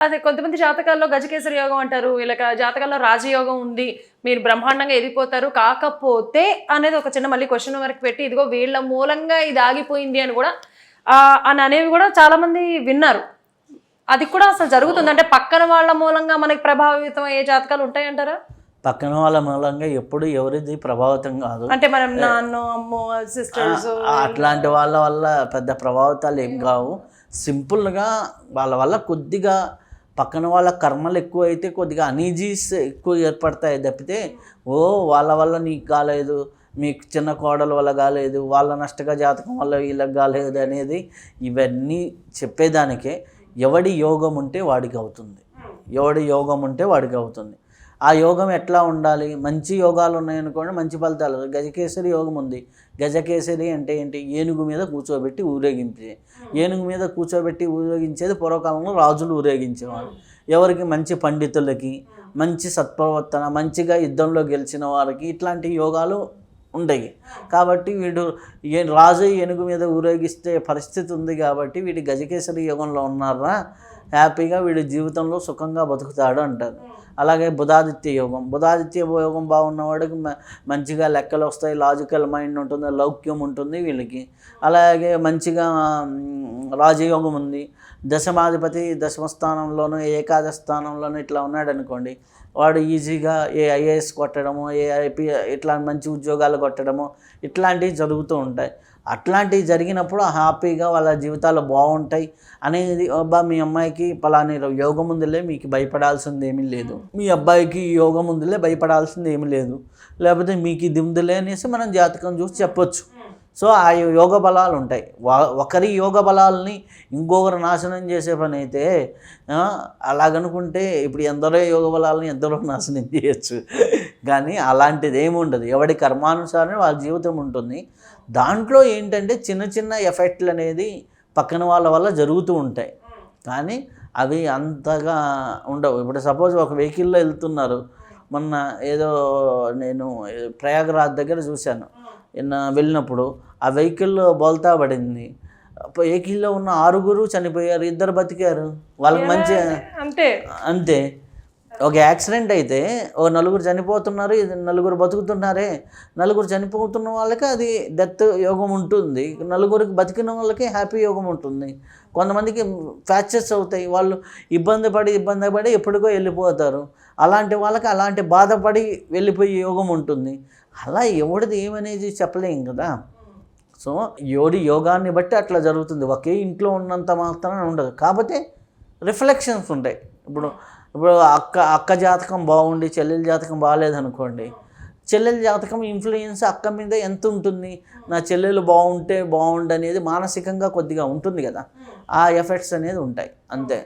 అదే కొంతమంది జాతకాల్లో గజకేసరి యోగం అంటారు, వీళ్ళకి జాతకాల్లో రాజయోగం ఉంది, మీరు బ్రహ్మాండంగా ఎదిగిపోతారు. కాకపోతే అనేది ఒక చిన్న మళ్ళీ క్వశ్చన్ వరకు పెట్టి ఇదిగో వీళ్ళ మూలంగా ఇది ఆగిపోయింది అని కూడా అని అనేవి కూడా చాలా మంది విన్నారు. అది కూడా అసలు జరుగుతుంది అంటే పక్కన వాళ్ళ మూలంగా మనకి ప్రభావితం అయ్యే జాతకాలు ఉంటాయంటారా? పక్కన వాళ్ళ మూలంగా ఎప్పుడు ఎవరిది ప్రభావితం కాదు. అంటే మనం నాన్న అమ్మో సిస్టర్స్ అట్లాంటి వాళ్ళ వల్ల పెద్ద ప్రభావితాలు ఏం కావు. సింపుల్గా వాళ్ళ వల్ల కొద్దిగా పక్కన వాళ్ళ కర్మలు ఎక్కువ అయితే కొద్దిగా అనీజీస్ ఎక్కువ ఏర్పడతాయి తప్పితే వాళ్ళ వల్ల నీకు కాలేదు, మీకు చిన్న కోడల వల్ల కాలేదు, వాళ్ళ నష్టక జాతకం వల్ల వీళ్ళకి కాలేదు అనేది ఇవన్నీ చెప్పేదానికే. ఎవడి యోగం ఉంటే వాడికి అవుతుంది, ఎవడి యోగం ఉంటే వాడికి అవుతుంది. ఆ యోగం ఎట్లా ఉండాలి? మంచి యోగాలు ఉన్నాయనుకోండి, మంచి ఫలితాలు. గజకేసరి యోగం ఉంది. గజకేసరి అంటే ఏంటి? ఏనుగు మీద కూర్చోబెట్టి ఊరేగించే. ఏనుగు మీద కూర్చోబెట్టి ఊరేగించేది పూర్వకాలంలో రాజులు ఊరేగించేవారు. ఎవరికి? మంచి పండితులకి, మంచి సత్ప్రవర్తన, మంచిగా యుద్ధంలో గెలిచిన వారికి ఇట్లాంటి యోగాలు ఉండయి. కాబట్టి వీడు రాజు ఏనుగు మీద ఊరేగిస్తే పరిస్థితి ఉంది కాబట్టి వీడి గజకేసరి యోగంలో ఉన్నారా, హ్యాపీగా వీడి జీవితంలో సుఖంగా బతుకుతాడు అంటారు. అలాగే బుధాదిత్య యోగం. బుధాదిత్య యోగం బాగున్నవాడికి మంచిగా లెక్కలు వస్తాయి, లాజికల్ మైండ్ ఉంటుంది, లౌక్యం ఉంటుంది వీళ్ళకి. అలాగే మంచిగా రాజయోగం ఉంది. దశమాధిపతి దశమ స్థానంలోనూ ఏకాదశ స్థానంలోనూ ఇట్లా ఉన్నాడు అనుకోండి, వాడు ఈజీగా ఐఏఎస్ కొట్టడము, ఐపీ ఇట్లా మంచి ఉద్యోగాలు కొట్టడము ఇట్లాంటివి జరుగుతూ ఉంటాయి. అట్లాంటివి జరిగినప్పుడు హ్యాపీగా వాళ్ళ జీవితాలు బాగుంటాయి అనేది. అబ్బా మీ అమ్మాయికి పలాని యోగం ఉందిలే, మీకు భయపడాల్సింది ఏమీ లేదు, మీ అబ్బాయికి యోగం ఉందిలే భయపడాల్సింది ఏమీ లేదు, లేకపోతే మీకు ఇది ఉందిలే అనేసి మనం జాతకం చూసి చెప్పొచ్చు. సో ఆ యోగ బలాలు ఉంటాయి. ఒకరి యోగ బలాలని ఇంకొకరు నాశనం చేసే పని అయితే అలాగనుకుంటే ఇప్పుడు ఎందరో యోగ బలాలని ఎందరో నాశనం చేయొచ్చు. కానీ అలాంటిది ఏమి ఉండదు. ఎవడి కర్మానుసారం వాళ్ళ జీవితం ఉంటుంది. దాంట్లో ఏంటంటే చిన్న చిన్న ఎఫెక్ట్లు అనేది పక్కన వాళ్ళ వల్ల జరుగుతూ ఉంటాయి, కానీ అవి అంతగా ఉండవు. ఇప్పుడు సపోజ్ ఒక వెహికల్లో వెళ్తున్నారు. మొన్న ఏదో నేను ప్రయాగరాజ్ దగ్గర చూశాను వెళ్ళినప్పుడు, ఆ వెహికల్లో బోల్తా పడింది. వెహికల్లో ఉన్న 6 చనిపోయారు, 2 బతికారు. వాళ్ళకి మంచి అంతే. ఒక యాక్సిడెంట్ అయితే 4 చనిపోతున్నారు, 4 బతుకుతున్నారే. 4 చనిపోతున్న వాళ్ళకి అది డెత్ యోగం ఉంటుంది, 4 బతికిన వాళ్ళకి హ్యాపీ యోగం ఉంటుంది. కొంతమందికి ఫ్రాక్చర్స్ అవుతాయి, వాళ్ళు ఇబ్బంది పడి ఎప్పటికో వెళ్ళిపోతారు. అలాంటి వాళ్ళకి అలాంటి బాధపడి వెళ్ళిపోయే యోగం ఉంటుంది. అలా ఎవడిది ఏమనేది చెప్పలేం కదా. సో ఎవడి యోగాన్ని బట్టి అట్లా జరుగుతుంది. ఒకే ఇంట్లో ఉన్నంత మాత్రాన ఉండదు. కాకపోతే రిఫ్లెక్షన్స్ ఉంటాయి. ఇప్పుడు అక్క జాతకం బాగుండి చెల్లెల జాతకం బాగాలేదనుకోండి, చెల్లెల జాతకం ఇన్ఫ్లుయెన్స్ అక్క మీద ఎంత ఉంటుంది? నా చెల్లెలు బాగుంటే బాగుండు అనేది మానసికంగా కొద్దిగా ఉంటుంది కదా, ఆ ఎఫెక్ట్స్ అనేది ఉంటాయి అంతే.